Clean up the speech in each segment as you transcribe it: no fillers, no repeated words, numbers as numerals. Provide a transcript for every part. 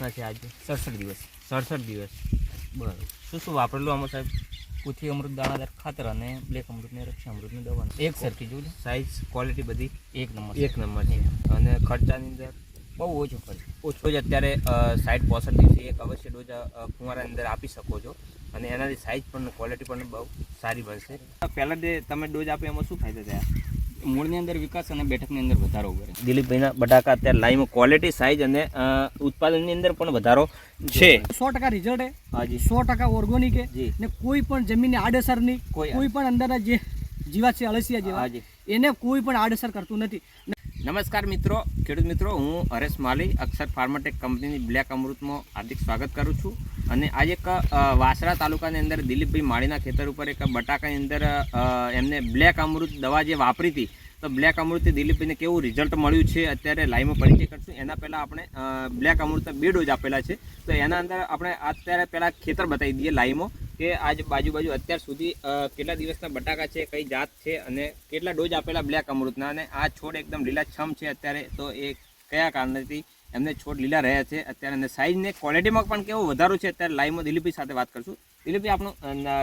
નથી આજે 67 દિવસ 67 દિવસ બરાબર. શું વાપરેલું આમાં સાહેબ? પૃથ્વી અમૃત દાણાદાર ખાતર અને બ્લેક અમૃત ને રક્ષા અમૃતની દવા એક સરખી જોજો. સાઇઝ ક્વોલિટી બધી એક નંબર છે. અને ખર્ચાની અંદર બહુ ઓછો ખર્ચ. ઓછો જ અત્યારે 60-65 દિવસે એક અવશ્ય ડોઝ ફુવારાની અંદર આપી શકો છો અને એનાથી સાઇઝ પણ ક્વોલિટી પણ બહુ સારી બનશે. પહેલાં જે તમે ડોઝ આપ્યો એમાં શું ફાયદા થયા? મૂળની અંદર વિકાસ અને બેઠકની અંદર વધારો કરે. દિલીપભાઈના બટાકા અત્યારે લાઈમાં ક્વોલિટી સાઇઝ અને ઉત્પાદનની અંદર પણ વધારો છે. 100% રિઝલ્ટ હે. હાજી 100% ઓર્ગોનિક હે જી. ને કોઈ પણ જમીનની આડઅસર નહીં, કોઈ પણ અંદરના જે જીવાત છે અળસિયા જેવા હાજી એને કોઈ પણ આડઅસર કરતું નથી. નમસ્કાર મિત્રો, ખેડૂત મિત્રો, હું હરેશ માલી અક્ષર ફાર્માટેક કંપનીની બ્લેક અમૃતમાં હાર્દિક સ્વાગત કરું છું. અને આજે એક વાસણા તાલુકાની અંદર દિલીપભાઈ માળીના ખેતર ઉપર એક બટાકાની અંદર એમને બ્લેક અમૃત દવા જે વાપરી હતી, તો બ્લેક અમૃતથી દિલીપભાઈને કેવું રિઝલ્ટ મળ્યું છે અત્યારે લાઈવમાં પરિચય કરશું. એના પહેલાં આપણે બ્લેક અમૃતના 2 ડોઝ આપેલા છે, તો એના અંદર આપણે અત્યારે પહેલાં ખેતર બતાવી દઈએ લાઈવમાં કે આજ બાજુ અત્યાર સુધી કેટલા દિવસના બટાકા છે, કઈ જાત છે અને કેટલા ડોઝ આપેલા બ્લેક અમૃતના. અને આ છોડ એકદમ લીલાછમ છે અત્યારે, તો એ કયા કારણથી એમને છોડ લીલા રહ્યા છે અત્યારે, અને સાઇઝને ક્વોલિટીમાં પણ કેવો વધારો છે અત્યારે લાઈવમાં દિલીપભાઈ સાથે વાત કરશું. દિલીપભાઈ આપણો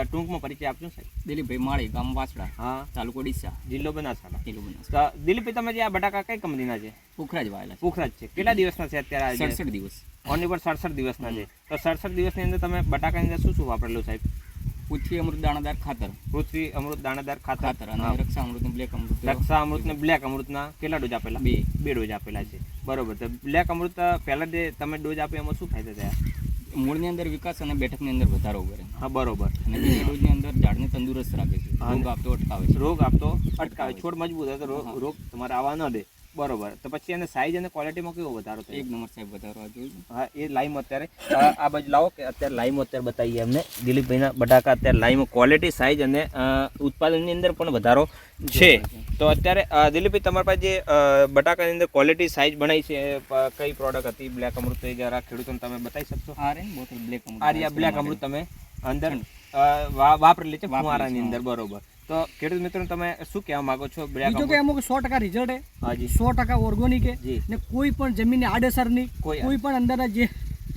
ટૂંકમાં પરિચય આપજો સાહેબ. દિલીપભાઈ માળી, ગામ વાસડા, હા, તાલુકો ડીસા, જિલ્લો બનાસકાંઠા. જિલ્લો બનાસકાંઠા. તો દિલીપભાઈ તમે જે આ બટાકા કઈ કંપનીના છે? પુખરાજ વાયેલા છે. પુખરાજ છે. કેટલા દિવસના છે અત્યારે? 67 દિવસ. ઓનલી પર 67 દિવસના છે. તો 67 દિવસની અંદર તમે બટાકાની અંદર શું વાપરેલું સાહેબ? પૃથ્વી અમૃત દાણાદાર ખાતર, પૃથ્વી અમૃત દાણાદાર ખાતર અને રક્ષા અમૃત ને બ્લેક અમૃત. રક્ષા અમૃત ને બ્લેક અમૃતના કેટલા ડોઝ આપેલા? 2 ડોઝ આપેલા છે. બરોબર. તો બ્લેક અમૃત પહેલા જે તમે ડોઝ આપ્યો એમાં શું ફાયદા થયા? મૂળની અંદર વિકાસ અને બેઠકની અંદર વધારો કરે. હા, બરોબર. અને બીજા ડોઝની અંદર ઝાડને તંદુરસ્ત રાખે છે, રોગ આપતો અટકાવે છે. રોગ આપતો અટકાવે, છોડ મજબૂત હોય તો રોગ તમારે આવવા ન દે. બરોબર. તો પછી એને સાઇઝ અને ક્વોલિટીમાં કેવો વધારો થયો? એક નંબર સાહેબ વધારો આ જોયું. હા, એ લાઈમ અત્યારે આ બાજુ લાવો કે અત્યારે લાઈમ અત્યારે બતાવીએ એમને દિલીપભાઈના બટાકા અત્યારે લાઈમ ક્વોલિટી સાઇઝ અને ઉત્પાદનની અંદર પણ વધારો છે. તો અત્યારે દિલીપભાઈ તમારી પાસે જે બટાકાની અંદર ક્વોલિટી સાઇઝ બનાવી છે, કઈ પ્રોડક્ટ હતી? બ્લેક અમૃત તો જરા ખેડૂતોને તમે બતાવી શકશો? આ રે બોટલ બ્લેક અમૃત. આ બ્લેક અમૃત તમે અંદર વાપરેલી છે ફુવારાની અંદર. બરોબર. તો ખેડૂત મિત્રો તમે શું કહેવા માંગો છો? બીજું કે અમુક 100% રિઝલ્ટ હે. હાજી 100% ઓર્ગોનિક હે જી. ને કોઈ પણ જમીનની આડઅસર નહીં, કોઈ પણ અંદરના જે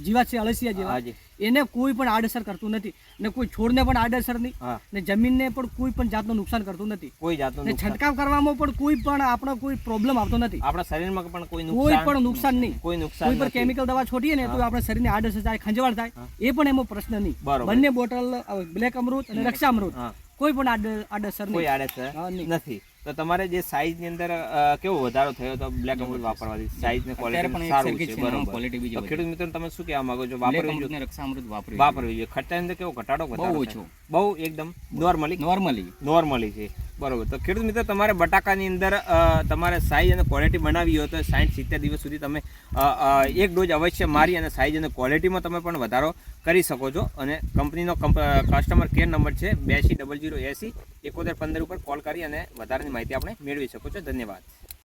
જીવાત છે અળસિયા જેવા હાજી એને કોઈ પણ આડઅસર કરતું નથી. ને કોઈ છોડને પણ આડઅસર નહીં, હા, ને જમીનને પણ કોઈ પણ જાતનું નુકસાન કરતું નથી. કોઈ જાતનું ને છંટકાવ કરવામાં પણ કોઈ પણ આપણો કોઈ પ્રોબ્લેમ આવતો નથી. આપણા શરીરમાં પણ કોઈ પણ નુકસાન નહીં. કોઈ નુકસાન કોઈ પણ કેમિકલ દવા છોડીએ ને તો આપણા શરીરને આડઅસર થાય, ખંજવાળ થાય, એ પણ એમાં પ્રશ્ન નહીં. બંને બોટલ બ્લેક અમૃત અને રક્ષા અમૃત કોઈ પણ આડઅસર કોઈ નહીં. આડઅસર નથી. તો તમારે જે સાઇઝ ની અંદર કેવો વધારો થયો તો બ્લેક અમૃત વાપરવાથી? સાઇઝ ને ક્વોલિટી સારું છે. બરોબર. તો ખેડૂત મિત્રો તમે શું કહેવા માંગો છો? વાપરવી જોઈએ, રક્ષા અમૃત વાપરવી જોઈએ. ખર્ચાની અંદર કેવો ઘટાડો? બહુ ઓછો, બહુ એકદમ નોર્મલી છે. બરોબર. તો ખેડૂત મિત્રો તમારે બટાકાની અંદર તમારે સાઇઝ અને ક્વોલિટી બનાવી હોય તો 60-70 દિવસ સુધી તમે એક ડોઝ અવશ્ય મારી અને સાઇઝ અને ક્વોલિટીમાં તમે પણ વધારો કરી શકો છો. અને કંપનીનો કસ્ટમર કેર નંબર છે 82 0080 7115 ઉપર કોલ કરી અને વધારાની માહિતી આપણે મેળવી શકો છો. ધન્યવાદ.